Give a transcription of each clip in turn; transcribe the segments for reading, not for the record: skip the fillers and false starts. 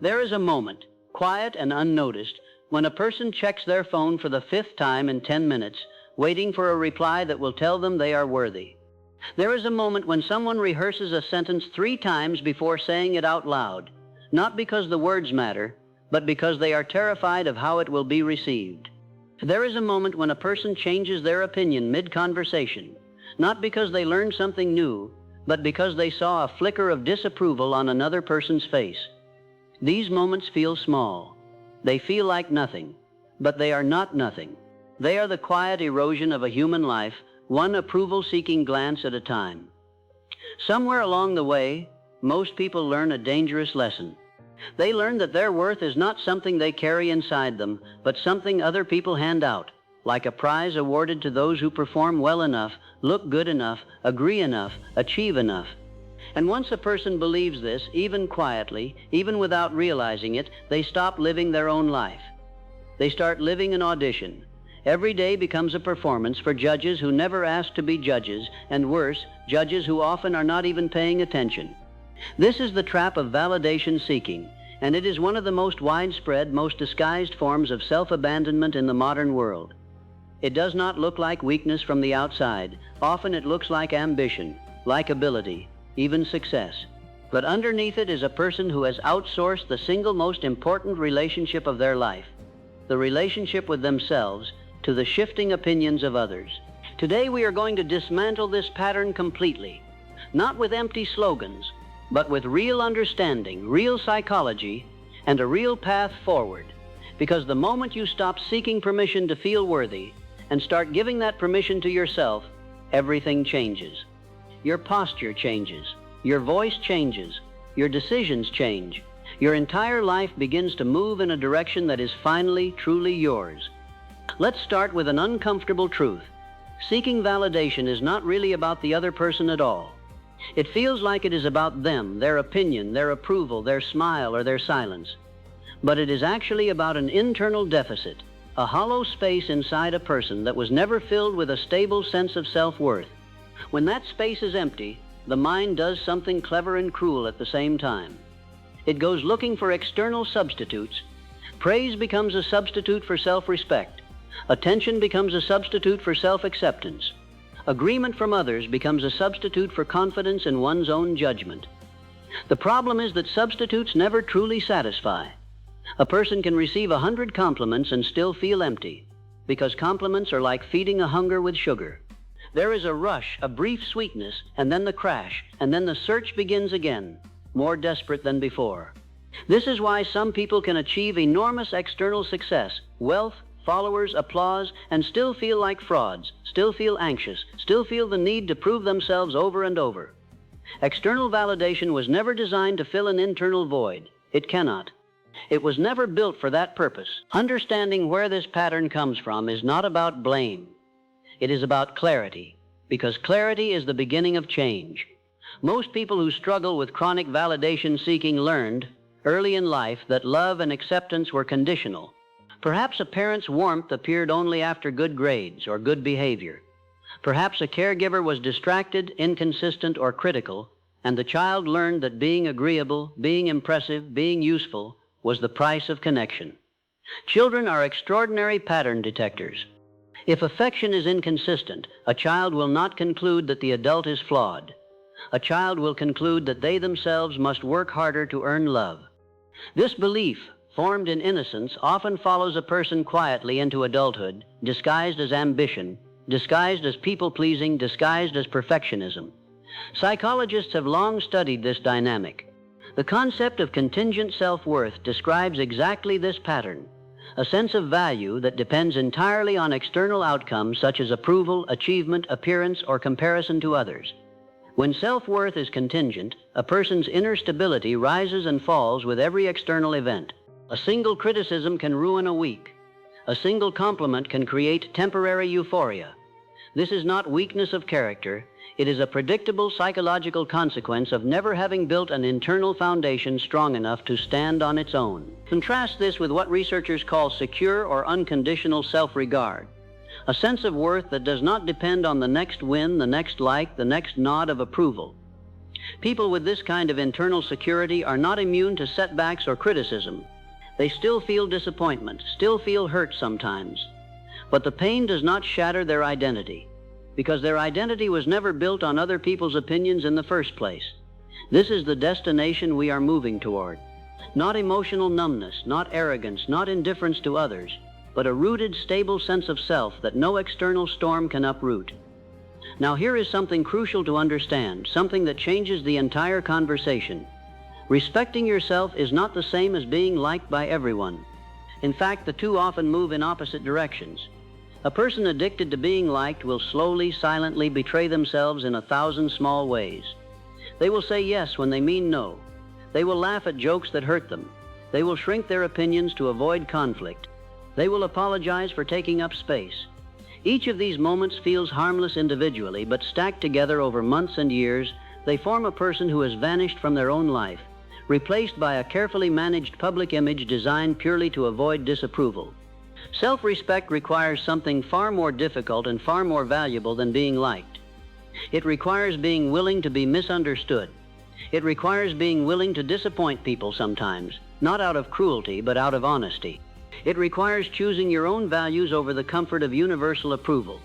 There is a moment, quiet and unnoticed, when a person checks their phone for the 5th time in 10 minutes, waiting for a reply that will tell them they are worthy. There is a moment when someone rehearses a sentence 3 times before saying it out loud, not because the words matter, but because they are terrified of how it will be received. There is a moment when a person changes their opinion mid-conversation, not because they learned something new, but because they saw a flicker of disapproval on another person's face. These moments feel small. They feel like nothing, but they are not nothing. They are the quiet erosion of a human life, one approval-seeking glance at a time. Somewhere along the way, most people learn a dangerous lesson. They learn that their worth is not something they carry inside them, but something other people hand out, like a prize awarded to those who perform well enough, look good enough, agree enough, achieve enough. And once a person believes this, even quietly, even without realizing it, they stop living their own life. They start living an audition. Every day becomes a performance for judges who never asked to be judges, and worse, judges who often are not even paying attention. This is the trap of validation seeking, and it is one of the most widespread, most disguised forms of self-abandonment in the modern world. It does not look like weakness from the outside. Often it looks like ambition, likability, even success. But underneath it is a person who has outsourced the single most important relationship of their life, the relationship with themselves, to the shifting opinions of others. Today we are going to dismantle this pattern completely, not with empty slogans, but with real understanding, real psychology, and a real path forward. Because the moment you stop seeking permission to feel worthy and start giving that permission to yourself, everything changes. Your posture changes, your voice changes, your decisions change. Your entire life begins to move in a direction that is finally, truly yours. Let's start with an uncomfortable truth. Seeking validation is not really about the other person at all. It feels like it is about them, their opinion, their approval, their smile, or their silence. But it is actually about an internal deficit, a hollow space inside a person that was never filled with a stable sense of self-worth. When that space is empty, the mind does something clever and cruel at the same time. It goes looking for external substitutes. Praise becomes a substitute for self-respect. Attention becomes a substitute for self-acceptance. Agreement from others becomes a substitute for confidence in one's own judgment. The problem is that substitutes never truly satisfy. A person can receive 100 compliments and still feel empty, because compliments are like feeding a hunger with sugar. There is a rush, a brief sweetness, and then the crash, and then the search begins again, more desperate than before. This is why some people can achieve enormous external success, wealth, followers, applause, and still feel like frauds, still feel anxious, still feel the need to prove themselves over and over. External validation was never designed to fill an internal void. It cannot. It was never built for that purpose. Understanding where this pattern comes from is not about blame. It is about clarity, because clarity is the beginning of change. Most people who struggle with chronic validation seeking learned, early in life, that love and acceptance were conditional. Perhaps a parent's warmth appeared only after good grades or good behavior. Perhaps a caregiver was distracted, inconsistent, or critical, and the child learned that being agreeable, being impressive, being useful was the price of connection. Children are extraordinary pattern detectors. If affection is inconsistent, a child will not conclude that the adult is flawed. A child will conclude that they themselves must work harder to earn love. This belief, formed in innocence, often follows a person quietly into adulthood, disguised as ambition, disguised as people-pleasing, disguised as perfectionism. Psychologists have long studied this dynamic. The concept of contingent self-worth describes exactly this pattern, a sense of value that depends entirely on external outcomes such as approval, achievement, appearance, or comparison to others. When self-worth is contingent, a person's inner stability rises and falls with every external event. A single criticism can ruin a week. A single compliment can create temporary euphoria. This is not weakness of character. It is a predictable psychological consequence of never having built an internal foundation strong enough to stand on its own. Contrast this with what researchers call secure or unconditional self-regard, a sense of worth that does not depend on the next win, the next like, the next nod of approval. People with this kind of internal security are not immune to setbacks or criticism. They still feel disappointment, still feel hurt sometimes. But the pain does not shatter their identity, because their identity was never built on other people's opinions in the first place. This is the destination we are moving toward. Not emotional numbness, not arrogance, not indifference to others, but a rooted, stable sense of self that no external storm can uproot. Now here is something crucial to understand, something that changes the entire conversation. Respecting yourself is not the same as being liked by everyone. In fact, the two often move in opposite directions. A person addicted to being liked will slowly, silently betray themselves in 1,000 small ways. They will say yes when they mean no. They will laugh at jokes that hurt them. They will shrink their opinions to avoid conflict. They will apologize for taking up space. Each of these moments feels harmless individually, but stacked together over months and years, they form a person who has vanished from their own life, replaced by a carefully managed public image designed purely to avoid disapproval. Self-respect requires something far more difficult and far more valuable than being liked. It requires being willing to be misunderstood. It requires being willing to disappoint people sometimes, not out of cruelty, but out of honesty. It requires choosing your own values over the comfort of universal approval.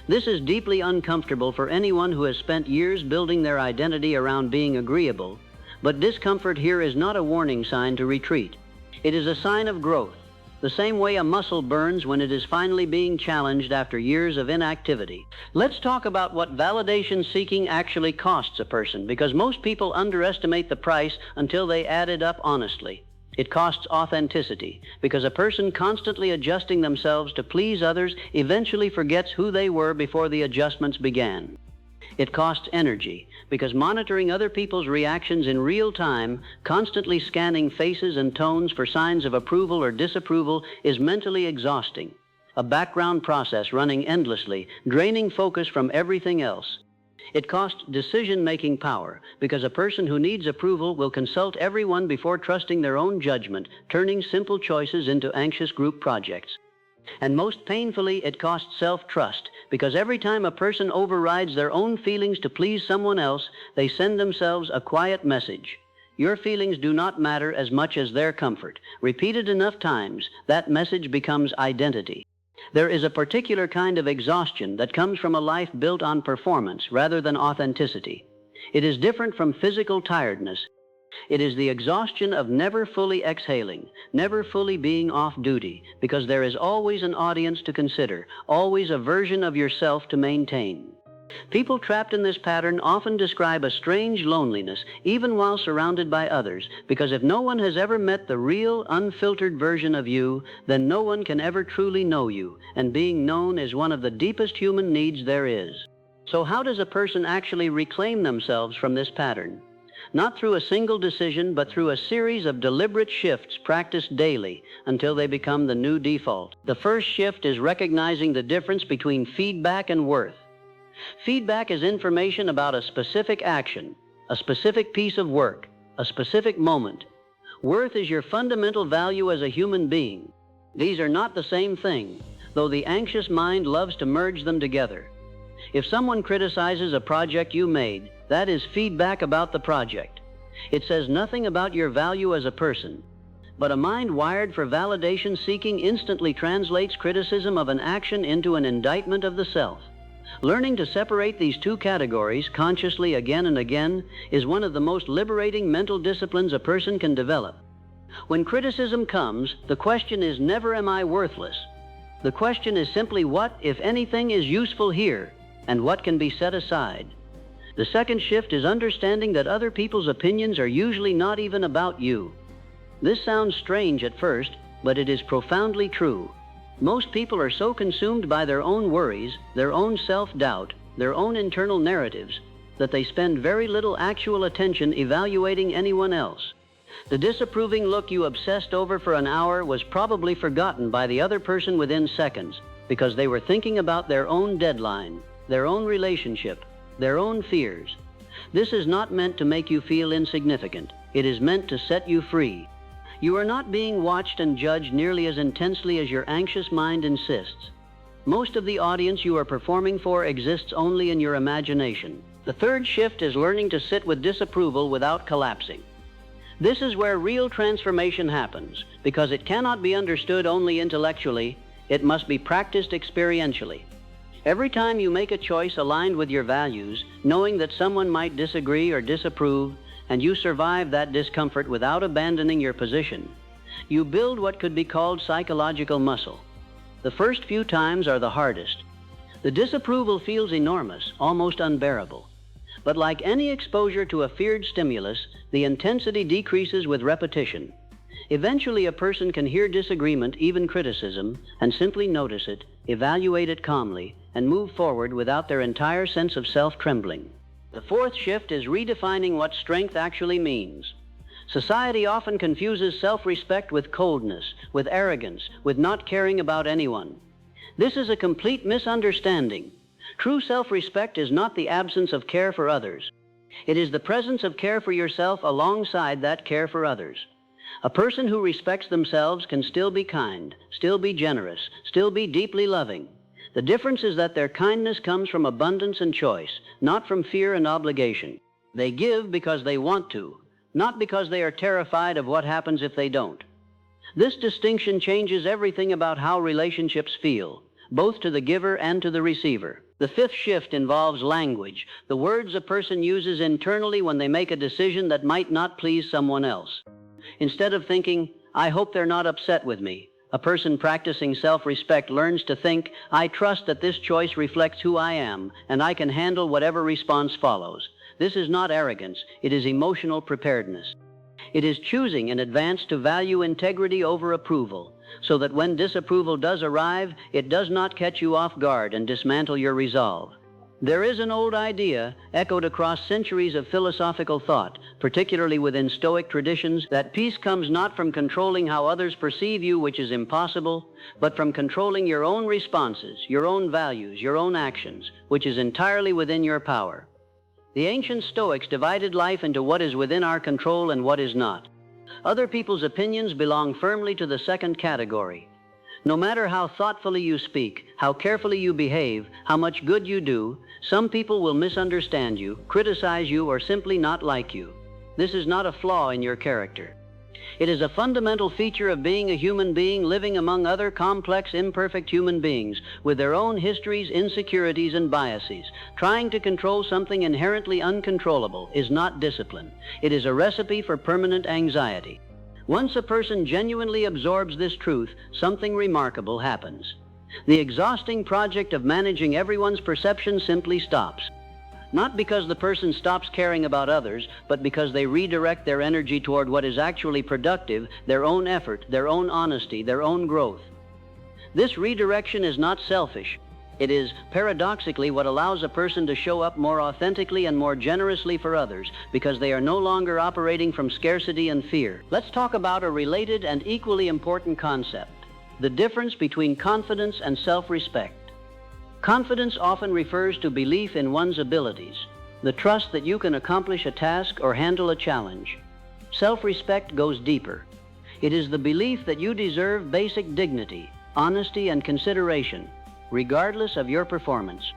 This is deeply uncomfortable for anyone who has spent years building their identity around being agreeable, but discomfort here is not a warning sign to retreat. It is a sign of growth, the same way a muscle burns when it is finally being challenged after years of inactivity. Let's talk about what validation seeking actually costs a person, because most people underestimate the price until they add it up honestly. It costs authenticity, because a person constantly adjusting themselves to please others eventually forgets who they were before the adjustments began. It costs energy, because monitoring other people's reactions in real time, constantly scanning faces and tones for signs of approval or disapproval, is mentally exhausting. A background process running endlessly, draining focus from everything else. It costs decision-making power, because a person who needs approval will consult everyone before trusting their own judgment, turning simple choices into anxious group projects. And most painfully, it costs self-trust, because every time a person overrides their own feelings to please someone else, they send themselves a quiet message. Your feelings do not matter as much as their comfort. Repeated enough times, that message becomes identity. There is a particular kind of exhaustion that comes from a life built on performance rather than authenticity. It is different from physical tiredness. It is the exhaustion of never fully exhaling, never fully being off duty, because there is always an audience to consider, always a version of yourself to maintain. People trapped in this pattern often describe a strange loneliness, even while surrounded by others, because if no one has ever met the real, unfiltered version of you, then no one can ever truly know you, and being known is one of the deepest human needs there is. So how does a person actually reclaim themselves from this pattern? Not through a single decision, but through a series of deliberate shifts practiced daily until they become the new default. The first shift is recognizing the difference between feedback and worth. Feedback is information about a specific action, a specific piece of work, a specific moment. Worth is your fundamental value as a human being. These are not the same thing, though the anxious mind loves to merge them together. If someone criticizes a project you made, that is feedback about the project. It says nothing about your value as a person. But a mind wired for validation seeking instantly translates criticism of an action into an indictment of the self. Learning to separate these two categories consciously again and again is one of the most liberating mental disciplines a person can develop. When criticism comes, the question is never, am I worthless? The question is simply what, if anything, is useful here, and what can be set aside. The second shift is understanding that other people's opinions are usually not even about you. This sounds strange at first, but it is profoundly true. Most people are so consumed by their own worries, their own self-doubt, their own internal narratives, that they spend very little actual attention evaluating anyone else. The disapproving look you obsessed over for an hour was probably forgotten by the other person within seconds, because they were thinking about their own deadline, their own relationship, their own fears. This is not meant to make you feel insignificant. It is meant to set you free. You are not being watched and judged nearly as intensely as your anxious mind insists. Most of the audience you are performing for exists only in your imagination. The third shift is learning to sit with disapproval without collapsing. This is where real transformation happens, because it cannot be understood only intellectually, it must be practiced experientially. Every time you make a choice aligned with your values, knowing that someone might disagree or disapprove, and you survive that discomfort without abandoning your position, you build what could be called psychological muscle. The first few times are the hardest. The disapproval feels enormous, almost unbearable. But like any exposure to a feared stimulus, the intensity decreases with repetition. Eventually, a person can hear disagreement, even criticism, and simply notice it, evaluate it calmly, and move forward without their entire sense of self trembling. The fourth shift is redefining what strength actually means. Society often confuses self-respect with coldness, with arrogance, with not caring about anyone. This is a complete misunderstanding. True self-respect is not the absence of care for others. It is the presence of care for yourself alongside that care for others. A person who respects themselves can still be kind, still be generous, still be deeply loving. The difference is that their kindness comes from abundance and choice, not from fear and obligation. They give because they want to, not because they are terrified of what happens if they don't. This distinction changes everything about how relationships feel, both to the giver and to the receiver. The fifth shift involves language, the words a person uses internally when they make a decision that might not please someone else. Instead of thinking, "I hope they're not upset with me," a person practicing self-respect learns to think, "I trust that this choice reflects who I am, and I can handle whatever response follows." This is not arrogance, it is emotional preparedness. It is choosing in advance to value integrity over approval, so that when disapproval does arrive, it does not catch you off guard and dismantle your resolve. There is an old idea, echoed across centuries of philosophical thought, particularly within Stoic traditions, that peace comes not from controlling how others perceive you, which is impossible, but from controlling your own responses, your own values, your own actions, which is entirely within your power. The ancient Stoics divided life into what is within our control and what is not. Other people's opinions belong firmly to the second category. No matter how thoughtfully you speak, how carefully you behave, how much good you do, some people will misunderstand you, criticize you, or simply not like you. This is not a flaw in your character. It is a fundamental feature of being a human being living among other complex, imperfect human beings with their own histories, insecurities, and biases. Trying to control something inherently uncontrollable is not discipline. It is a recipe for permanent anxiety. Once a person genuinely absorbs this truth, something remarkable happens. The exhausting project of managing everyone's perception simply stops. Not because the person stops caring about others, but because they redirect their energy toward what is actually productive, their own effort, their own honesty, their own growth. This redirection is not selfish. It is, paradoxically, what allows a person to show up more authentically and more generously for others, because they are no longer operating from scarcity and fear. Let's talk about a related and equally important concept: the difference between confidence and self-respect. Confidence often refers to belief in one's abilities, the trust that you can accomplish a task or handle a challenge. Self-respect goes deeper. It is the belief that you deserve basic dignity, honesty, and consideration, regardless of your performance.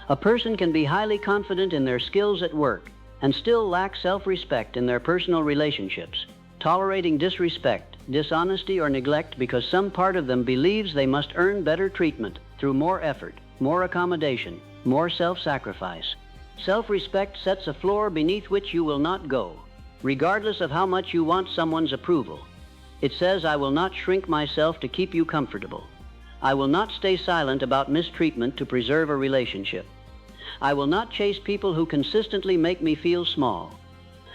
A person can be highly confident in their skills at work and still lack self-respect in their personal relationships, tolerating disrespect, dishonesty, or neglect because some part of them believes they must earn better treatment through more effort, more accommodation, more self-sacrifice. Self-respect sets a floor beneath which you will not go, regardless of how much you want someone's approval. It says, "I will not shrink myself to keep you comfortable. I will not stay silent about mistreatment to preserve a relationship. I will not chase people who consistently make me feel small."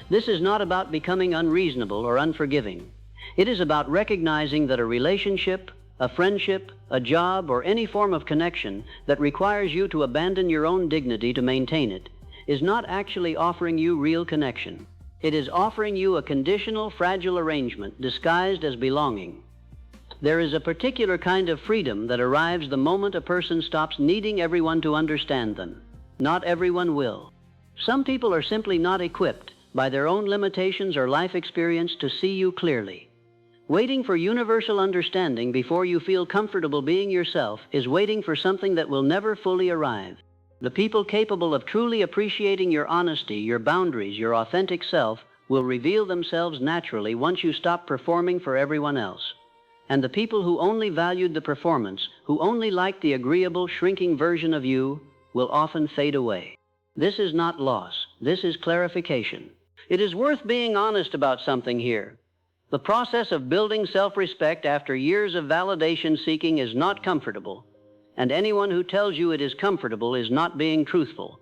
This is not about becoming unreasonable or unforgiving. It is about recognizing that a relationship, a friendship, a job, or any form of connection that requires you to abandon your own dignity to maintain it is not actually offering you real connection. It is offering you a conditional, fragile arrangement disguised as belonging. There is a particular kind of freedom that arrives the moment a person stops needing everyone to understand them. Not everyone will. Some people are simply not equipped, by their own limitations or life experience, to see you clearly. Waiting for universal understanding before you feel comfortable being yourself is waiting for something that will never fully arrive. The people capable of truly appreciating your honesty, your boundaries, your authentic self will reveal themselves naturally once you stop performing for everyone else. And the people who only valued the performance, who only liked the agreeable, shrinking version of you, will often fade away. This is not loss. This is clarification. It is worth being honest about something here. The process of building self-respect after years of validation seeking is not comfortable, and anyone who tells you it is comfortable is not being truthful.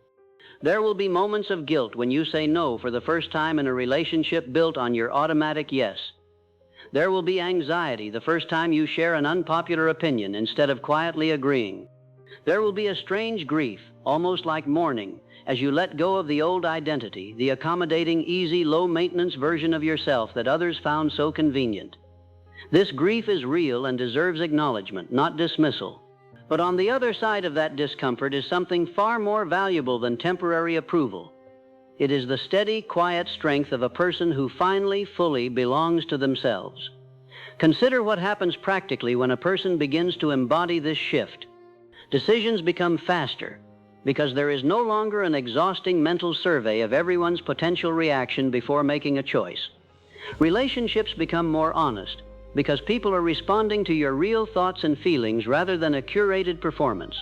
There will be moments of guilt when you say no for the first time in a relationship built on your automatic yes. There will be anxiety the first time you share an unpopular opinion instead of quietly agreeing. There will be a strange grief, almost like mourning, as you let go of the old identity, the accommodating, easy, low-maintenance version of yourself that others found so convenient. This grief is real and deserves acknowledgement, not dismissal. But on the other side of that discomfort is something far more valuable than temporary approval. It is the steady, quiet strength of a person who finally, fully belongs to themselves. Consider what happens practically when a person begins to embody this shift. Decisions become faster, because there is no longer an exhausting mental survey of everyone's potential reaction before making a choice. Relationships become more honest, because people are responding to your real thoughts and feelings rather than a curated performance.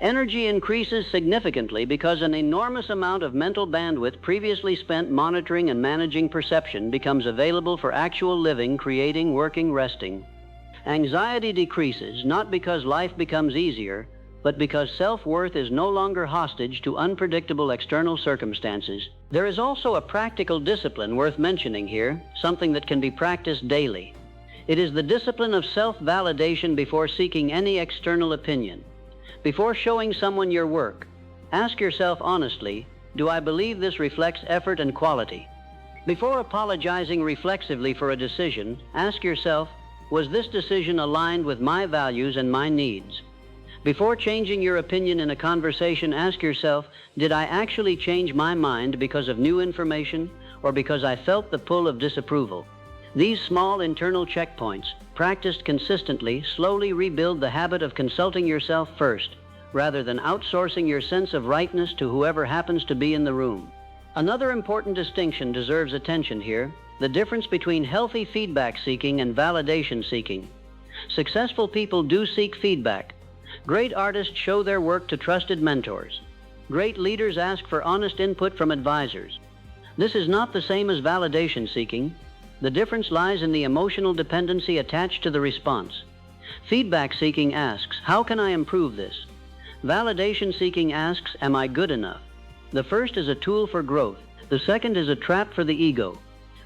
Energy increases significantly because an enormous amount of mental bandwidth previously spent monitoring and managing perception becomes available for actual living, creating, working, resting. Anxiety decreases not because life becomes easier, but because self-worth is no longer hostage to unpredictable external circumstances. There is also a practical discipline worth mentioning here, something that can be practiced daily. It is the discipline of self-validation before seeking any external opinion. Before showing someone your work, ask yourself honestly, do I believe this reflects effort and quality? Before apologizing reflexively for a decision, ask yourself, was this decision aligned with my values and my needs? Before changing your opinion in a conversation, ask yourself, did I actually change my mind because of new information or because I felt the pull of disapproval? These small internal checkpoints, practiced consistently, slowly rebuild the habit of consulting yourself first, rather than outsourcing your sense of rightness to whoever happens to be in the room. Another important distinction deserves attention here, the difference between healthy feedback seeking and validation seeking. Successful people do seek feedback. Great artists show their work to trusted mentors. Great leaders ask for honest input from advisors. This is not the same as validation seeking. The difference lies in the emotional dependency attached to the response. Feedback seeking asks, how can I improve this? Validation seeking asks, am I good enough? The first is a tool for growth. The second is a trap for the ego.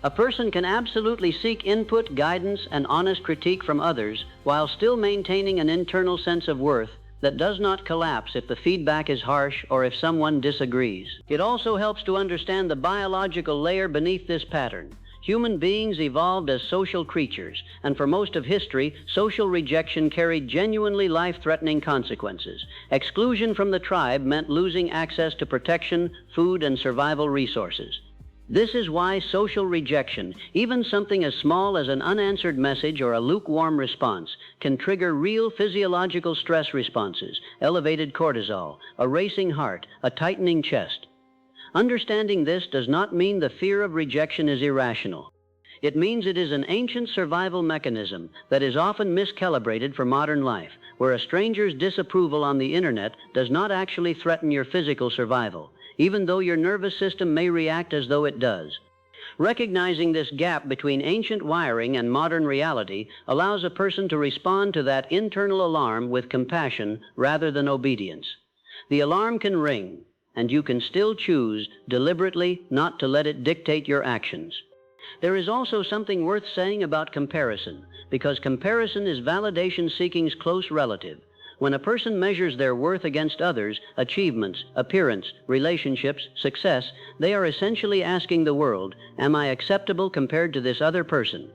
A person can absolutely seek input, guidance, and honest critique from others while still maintaining an internal sense of worth that does not collapse if the feedback is harsh or if someone disagrees. It also helps to understand the biological layer beneath this pattern. Human beings evolved as social creatures, and for most of history, social rejection carried genuinely life-threatening consequences. Exclusion from the tribe meant losing access to protection, food, and survival resources. This is why social rejection, even something as small as an unanswered message or a lukewarm response, can trigger real physiological stress responses, elevated cortisol, a racing heart, a tightening chest. Understanding this does not mean the fear of rejection is irrational. It means it is an ancient survival mechanism that is often miscalibrated for modern life, where a stranger's disapproval on the internet does not actually threaten your physical survival, even though your nervous system may react as though it does. Recognizing this gap between ancient wiring and modern reality allows a person to respond to that internal alarm with compassion rather than obedience. The alarm can ring, and you can still choose deliberately not to let it dictate your actions. There is also something worth saying about comparison, because comparison is validation seeking's close relative. When a person measures their worth against others, achievements, appearance, relationships, success, they are essentially asking the world, am I acceptable compared to this other person?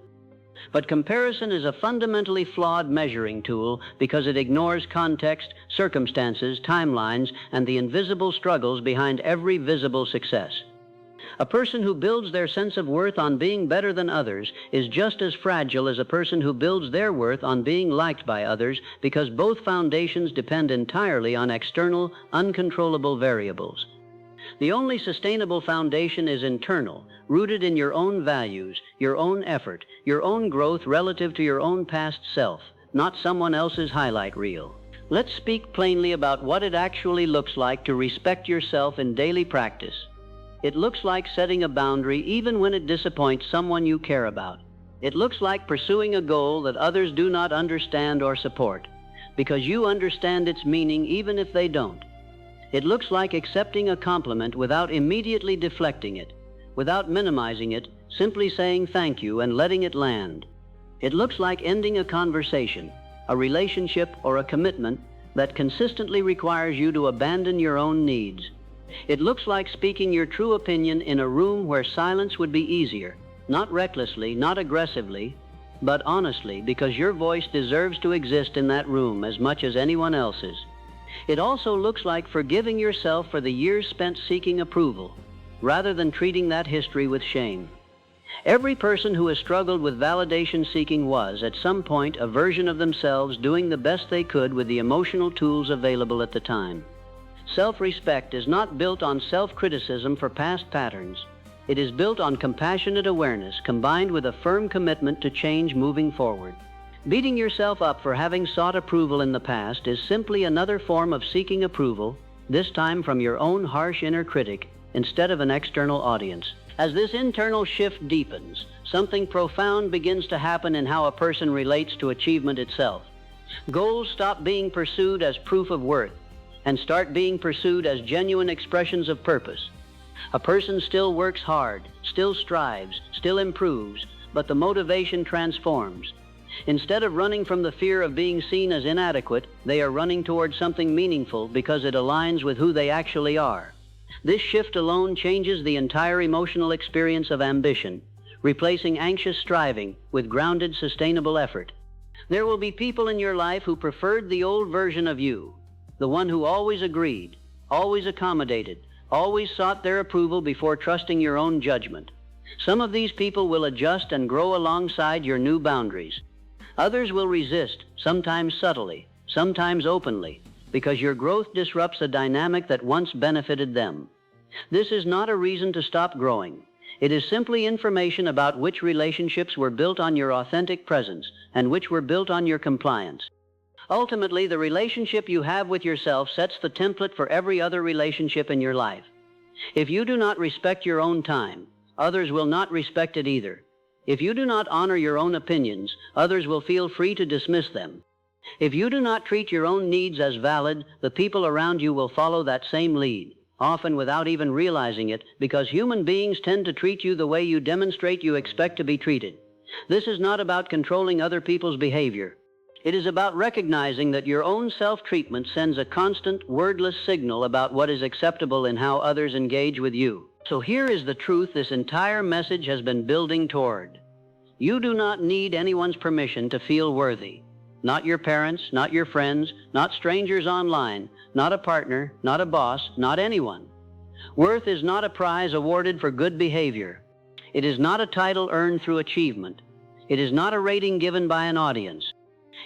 But comparison is a fundamentally flawed measuring tool because it ignores context, circumstances, timelines, and the invisible struggles behind every visible success. A person who builds their sense of worth on being better than others is just as fragile as a person who builds their worth on being liked by others, because both foundations depend entirely on external, uncontrollable variables. The only sustainable foundation is internal, rooted in your own values, your own effort, your own growth relative to your own past self, not someone else's highlight reel. Let's speak plainly about what it actually looks like to respect yourself in daily practice. It looks like setting a boundary even when it disappoints someone you care about. It looks like pursuing a goal that others do not understand or support, because you understand its meaning even if they don't. It looks like accepting a compliment without immediately deflecting it, without minimizing it, simply saying thank you and letting it land. It looks like ending a conversation, a relationship, or a commitment that consistently requires you to abandon your own needs. It looks like speaking your true opinion in a room where silence would be easier, not recklessly, not aggressively, but honestly, because your voice deserves to exist in that room as much as anyone else's. It also looks like forgiving yourself for the years spent seeking approval, rather than treating that history with shame. Every person who has struggled with validation seeking was, at some point, a version of themselves doing the best they could with the emotional tools available at the time. Self-respect is not built on self-criticism for past patterns. It is built on compassionate awareness combined with a firm commitment to change moving forward. Beating yourself up for having sought approval in the past is simply another form of seeking approval, this time from your own harsh inner critic instead of an external audience. As this internal shift deepens, something profound begins to happen in how a person relates to achievement itself. Goals stop being pursued as proof of worth and start being pursued as genuine expressions of purpose. A person still works hard, still strives, still improves, but the motivation transforms. Instead of running from the fear of being seen as inadequate, they are running towards something meaningful because it aligns with who they actually are. This shift alone changes the entire emotional experience of ambition, replacing anxious striving with grounded, sustainable effort. There will be people in your life who preferred the old version of you, the one who always agreed, always accommodated, always sought their approval before trusting your own judgment. Some of these people will adjust and grow alongside your new boundaries. Others will resist, sometimes subtly, sometimes openly, because your growth disrupts a dynamic that once benefited them. This is not a reason to stop growing. It is simply information about which relationships were built on your authentic presence and which were built on your compliance. Ultimately, the relationship you have with yourself sets the template for every other relationship in your life. If you do not respect your own time, others will not respect it either. If you do not honor your own opinions, others will feel free to dismiss them. If you do not treat your own needs as valid, the people around you will follow that same lead, often without even realizing it, because human beings tend to treat you the way you demonstrate you expect to be treated. This is not about controlling other people's behavior. It is about recognizing that your own self-treatment sends a constant, wordless signal about what is acceptable in how others engage with you. So here is the truth this entire message has been building toward. You do not need anyone's permission to feel worthy. Not your parents, not your friends, not strangers online, not a partner, not a boss, not anyone. Worth is not a prize awarded for good behavior. It is not a title earned through achievement. It is not a rating given by an audience.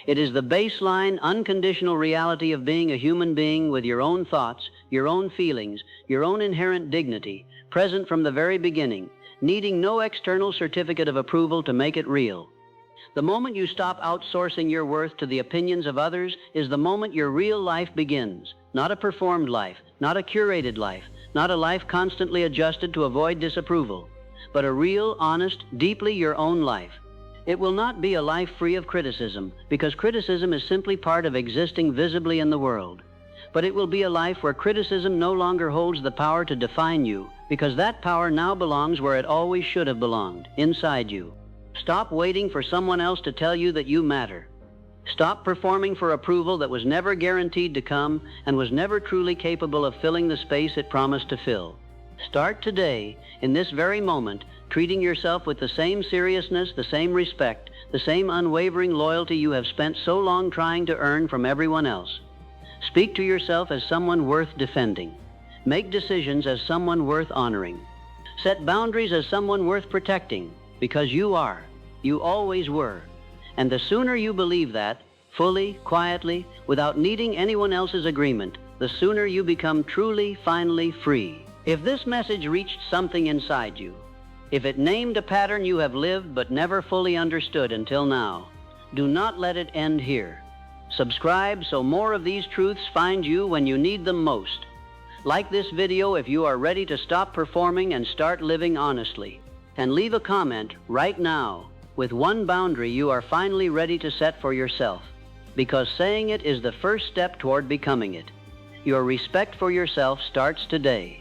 It is the baseline, unconditional reality of being a human being with your own thoughts, your own feelings, your own inherent dignity, present from the very beginning, needing no external certificate of approval to make it real. The moment you stop outsourcing your worth to the opinions of others is the moment your real life begins. Not a performed life, not a curated life, not a life constantly adjusted to avoid disapproval, but a real, honest, deeply your own life. It will not be a life free of criticism, because criticism is simply part of existing visibly in the world. But it will be a life where criticism no longer holds the power to define you, because that power now belongs where it always should have belonged, inside you. Stop waiting for someone else to tell you that you matter. Stop performing for approval that was never guaranteed to come and was never truly capable of filling the space it promised to fill. Start today, in this very moment, treating yourself with the same seriousness, the same respect, the same unwavering loyalty you have spent so long trying to earn from everyone else. Speak to yourself as someone worth defending. Make decisions as someone worth honoring. Set boundaries as someone worth protecting, because you are. You always were. And the sooner you believe that, fully, quietly, without needing anyone else's agreement, the sooner you become truly, finally free. If this message reached something inside you, if it named a pattern you have lived but never fully understood until now, do not let it end here. Subscribe so more of these truths find you when you need them most. Like this video if you are ready to stop performing and start living honestly. And leave a comment right now with one boundary you are finally ready to set for yourself. Because saying it is the first step toward becoming it. Your respect for yourself starts today.